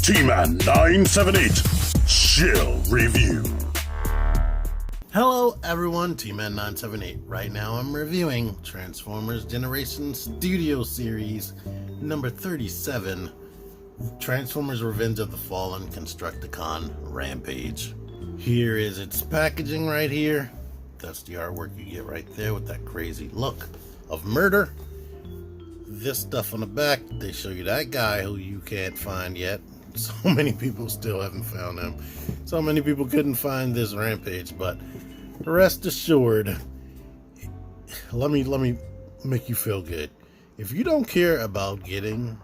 T-Man 978 Chill Review. Hello everyone, T-Man 978. Right now I'm reviewing Transformers Generation Studio Series number 37, Transformers Revenge of the Fallen Constructicon Rampage. Here is its packaging right here. That's the artwork you get right there with that crazy look of murder. This stuff on the back, they show you that guy who you can't find yet. So many people still haven't found him. So many people couldn't find this Rampage, but rest assured, let me make you feel good. If you don't care about getting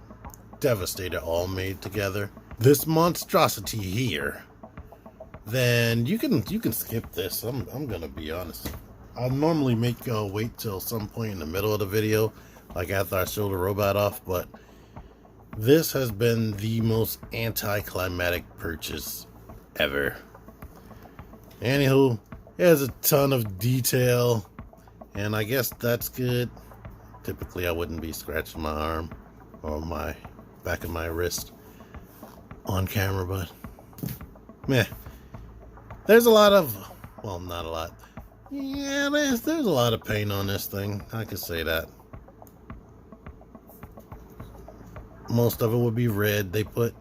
Devastator all made together, this monstrosity here, then you can skip this. I'm gonna be honest. I normally make y'all wait till some point in the middle of the video, like after I show the robot off, but this has been the most anticlimactic purchase ever. Anywho, it has a ton of detail, and I guess that's good. Typically, I wouldn't be scratching my arm or my back of my wrist on camera, but meh. There's a lot of, well, not a lot. Yeah, there's a lot of paint on this thing. I could say that. Most of it would be red. They put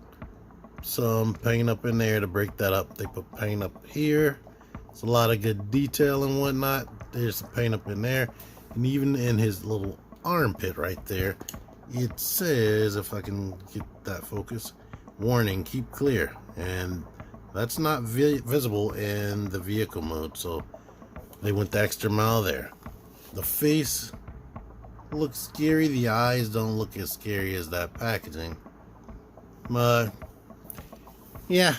some paint up in there to break that up. They put paint up here. It's a lot of good detail and whatnot. There's some paint up in there. And even in his little armpit right there, it says, if I can get that focus, warning, keep clear. And that's not visible in the vehicle mode, so they went the extra mile there. The face looks scary. The eyes don't look as scary as that packaging. But yeah,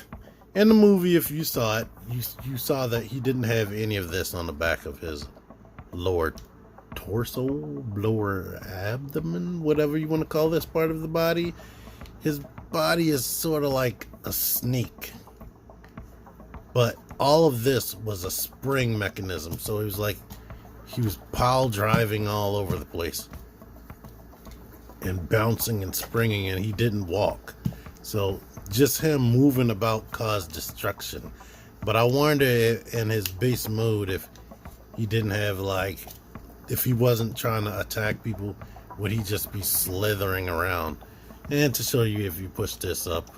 in the movie, if you saw it, you saw that he didn't have any of this on the back of his lower torso, lower abdomen, whatever you want to call this part of the body. His body is sort of like a snake. But all of this was a spring mechanism, so it was like he was pile driving all over the place and bouncing and springing, and he didn't walk. So just him moving about caused destruction. But I wonder if, in his base mode, if he didn't have, like, if he wasn't trying to attack people, would he just be slithering around? And to show you, if you push this up,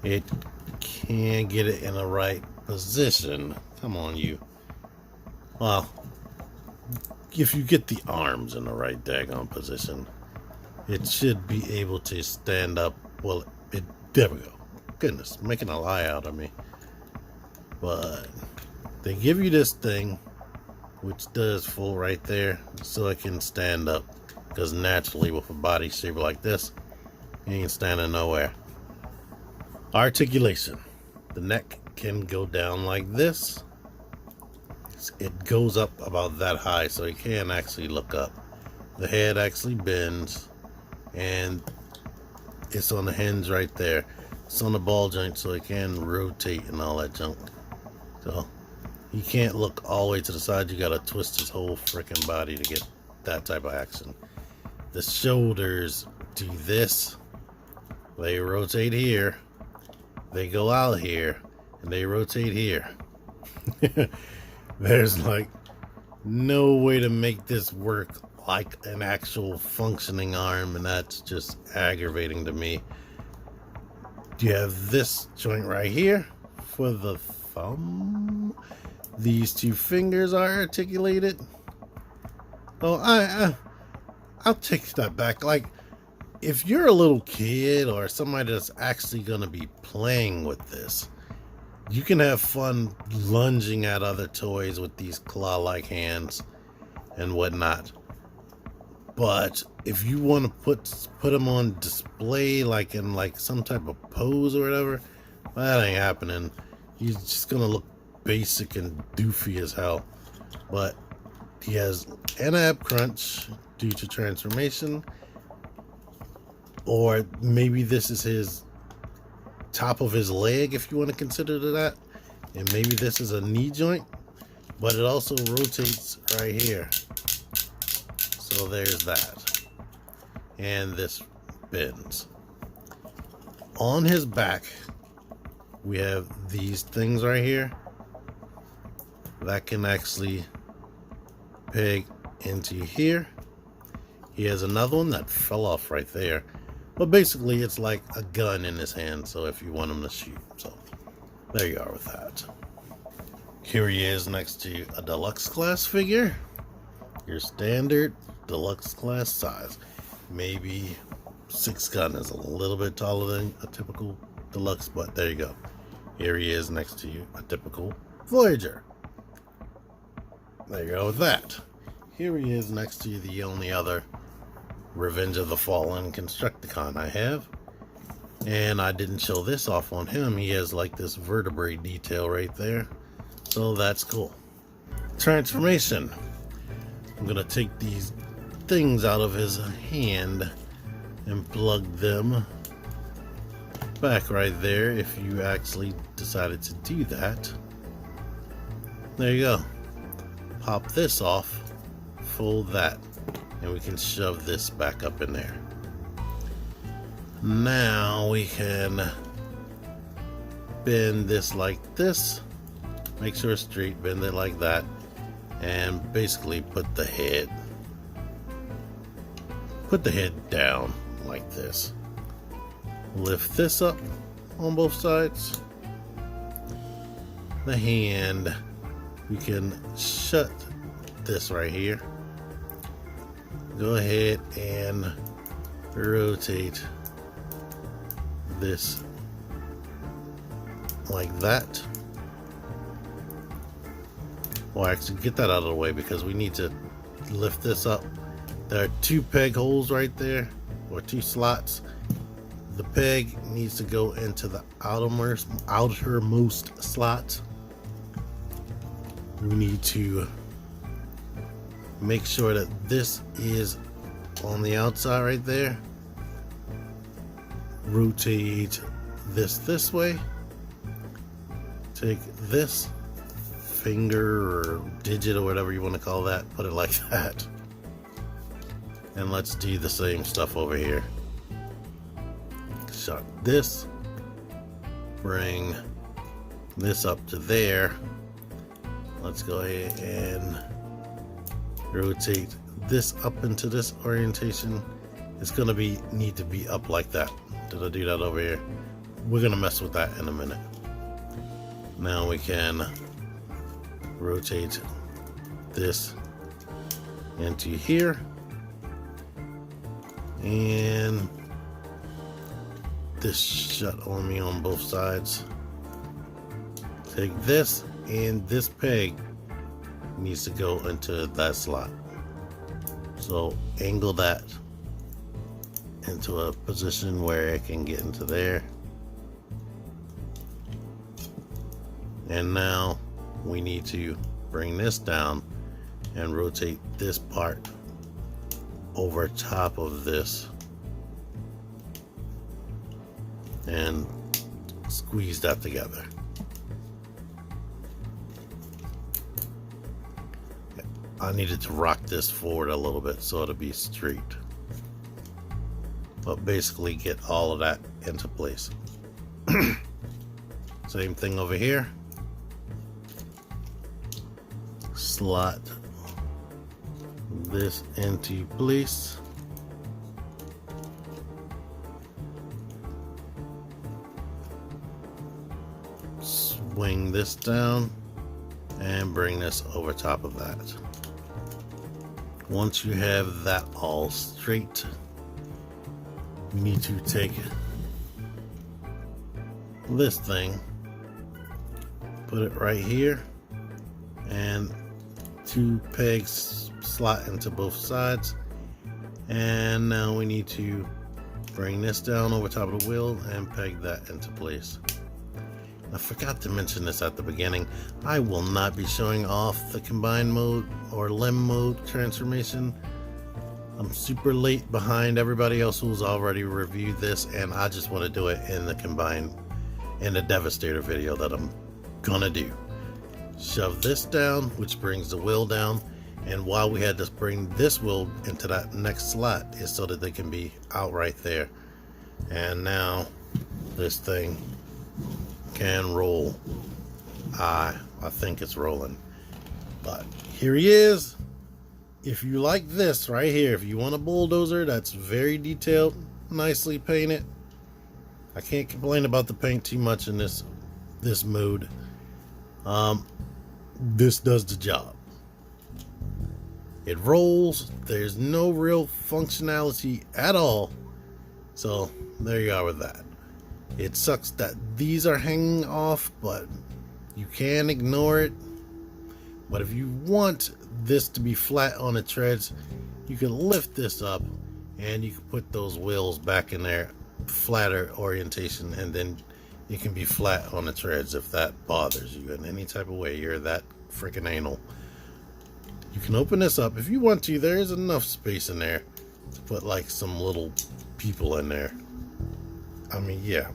it can't get it in the right position. Come on, you. Well, if you get the arms in the right daggone position, it should be able to stand up. Well, there we go. Goodness, making a lie out of me. But they give you this thing, which does full right there, so it can stand up. Because naturally, with a body shape like this, you ain't standing nowhere. Articulation. The neck can go down like this. It goes up about that high, so you can't actually look up. The head actually bends, and it's on the hinge right there. It's on the ball joint, so it can rotate and all that junk. So you can't look all the way to the side. You gotta twist his whole freaking body to get that type of action. The shoulders do this. They rotate here. They go out here, and they rotate here. There's like no way to make this work like an actual functioning arm, and that's just aggravating to me. You have this joint right here for the thumb. These two fingers are articulated. Oh, I'll take that back. Like, if you're a little kid or somebody that's actually going to be playing with this, you can have fun lunging at other toys with these claw-like hands and whatnot. But if you want to put them on display, like in like some type of pose or whatever, that ain't happening. You're just going to look basic and doofy as hell. But he has an-ab crunch due to transformation. Or maybe this is his top of his leg, if you want to consider that. And maybe this is a knee joint. But it also rotates right here. So there's that. And this bends. on his back, we have these things right here that can actually peg into here. He has another one that fell off right there, but basically it's like a gun in his hand, so if you want him to shoot. So there you are with that. Here he is next to a deluxe class figure, your standard deluxe class size. Maybe 6 gun is a little bit taller than a typical deluxe, but there you go. Here he is next to a typical Voyager. There you go with that. Here he is next to the only other Revenge of the Fallen Constructicon I have. And I didn't show this off on him. He has like this vertebrae detail right there. So that's cool. Transformation. I'm going to take these things out of his hand and plug them back right there if you actually decided to do that. There you go. Pop this off, fold that, and we can shove this back up in there. Now we can bend this like this, make sure it's straight, bend it like that, and basically put the head down like this. Lift this up on both sides. The hand, we can shut this right here. Go ahead and rotate this like that. Well, actually get that out of the way because we need to lift this up. There are 2 peg holes right there, or 2 slots. The peg needs to go into the outermost slot. We need to make sure that this is on the outside right there. Rotate this way. Take this finger or digit or whatever you want to call that, put it like that. And let's do the same stuff over here. Shut this, bring this up to there. Let's go ahead and rotate this up into this orientation. It's gonna need to be up like that. Did I do that over here? We're gonna mess with that in a minute. Now we can rotate this into here, and this shut on me on both sides. Take this, and this peg needs to go into that slot. So angle that into a position where it can get into there. And now we need to bring this down and rotate this part over top of this and squeeze that together. I needed to rock this forward a little bit so it'll be straight, but basically get all of that into place. Same thing over here. Slot this into place. Swing this down and bring this over top of that. Once you have that all straight, we need to take this thing, put it right here, and 2 pegs slot into both sides. And now we need to bring this down over top of the wheel and peg that into place. I forgot to mention this at the beginning. I will not be showing off the combined mode or limb mode transformation. I'm super late behind everybody else who's already reviewed this, and I just want to do it in the combined, in the Devastator video that I'm gonna do. Shove this down, which brings the wheel down, and why we had to bring this wheel into that next slot is so that they can be out right there. And now this thing can roll. I think it's rolling. But here he is. If you like this right here, if you want a bulldozer that's very detailed, nicely painted, I can't complain about the paint too much in this mode. This does the job. It rolls. There's no real functionality at all. So there you are with that. It sucks that these are hanging off, but you can ignore it. But if you want this to be flat on the treads, you can lift this up and you can put those wheels back in their flatter orientation, and then it can be flat on the treads if that bothers you in any type of way. You're that freaking anal. You can open this up if you want to. There's enough space in there to put like some little people in there. I mean, yeah,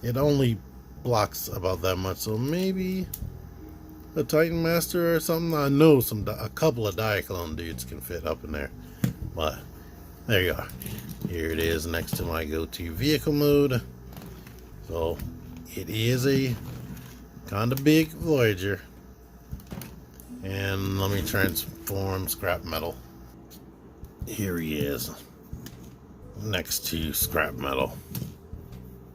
it only blocks about that much, so maybe a Titan Master or something. I know a couple of Diaclone dudes can fit up in there, but there you are. Here it is next to my go-to vehicle mode. So it is a kind of big Voyager. And let me transform Scrap Metal. Here he is next to Scrap Metal.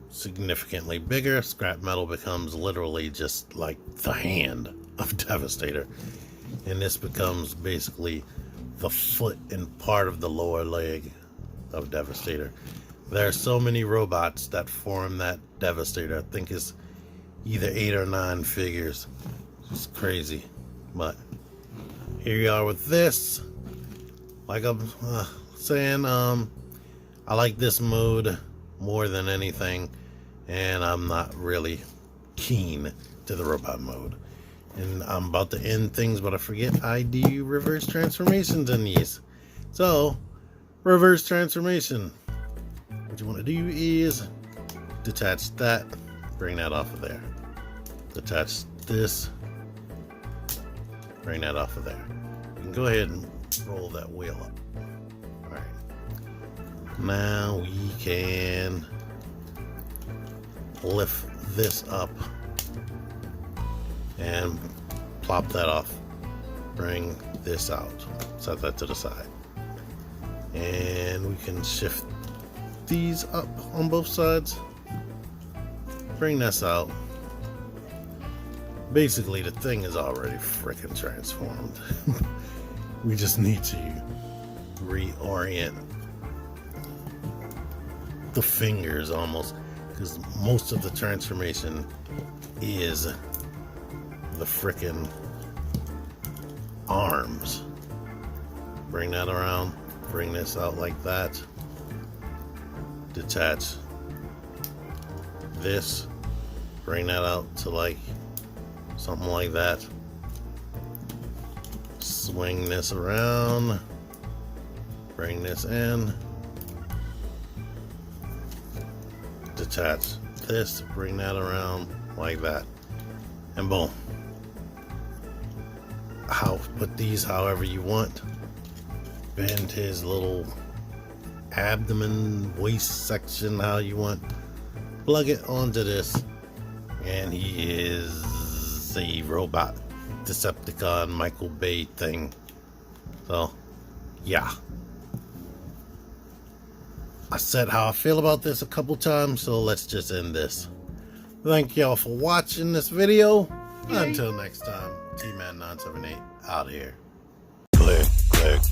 Significantly bigger. Scrap Metal becomes literally just like the hand of Devastator, and this becomes basically the foot and part of the lower leg of Devastator. There are so many robots that form that Devastator. I think it's either 8 or 9 figures. It's crazy. But here you are with this. Like I'm saying, I like this mode more than anything, and I'm not really keen to the robot mode. And I'm about to end things, but I forget I do reverse transformations in these. So, reverse transformation. What you want to do is detach that, bring that off of there. Detach this, bring that off of there. You can go ahead and roll that wheel up. Alright. Now we can lift this up and plop that off. Bring this out. Set that to the side. And we can shift these up on both sides. Bring this out. Basically, the thing is already freaking transformed. We just need to reorient the fingers almost, because most of the transformation is the freaking arms. Bring that around, bring this out like that. Detach this, bring that out to like something like that. Swing this around, bring this in, detach this, bring that around like that, and boom. Put these however you want. Bend his little abdomen, waist section how you want. Plug it onto this, and he is a robot Decepticon Michael Bay thing. So yeah, I said how I feel about this a couple times, so let's just end this. Thank y'all for watching this video. Until next time, T-Man978 out here. Click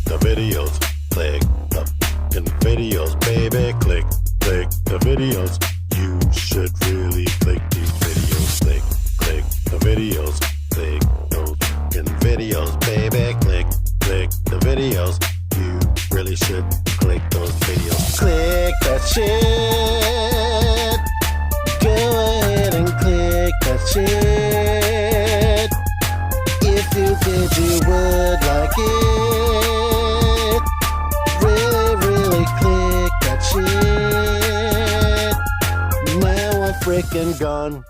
the videos, click the videos, baby, click the videos. You should really click these videos, click the videos, click those videos, baby, click the videos. You really should click those videos. Click that shit. Go ahead and click that shit. If you did, you would like it. Really click that shit. Now I'm freaking gone.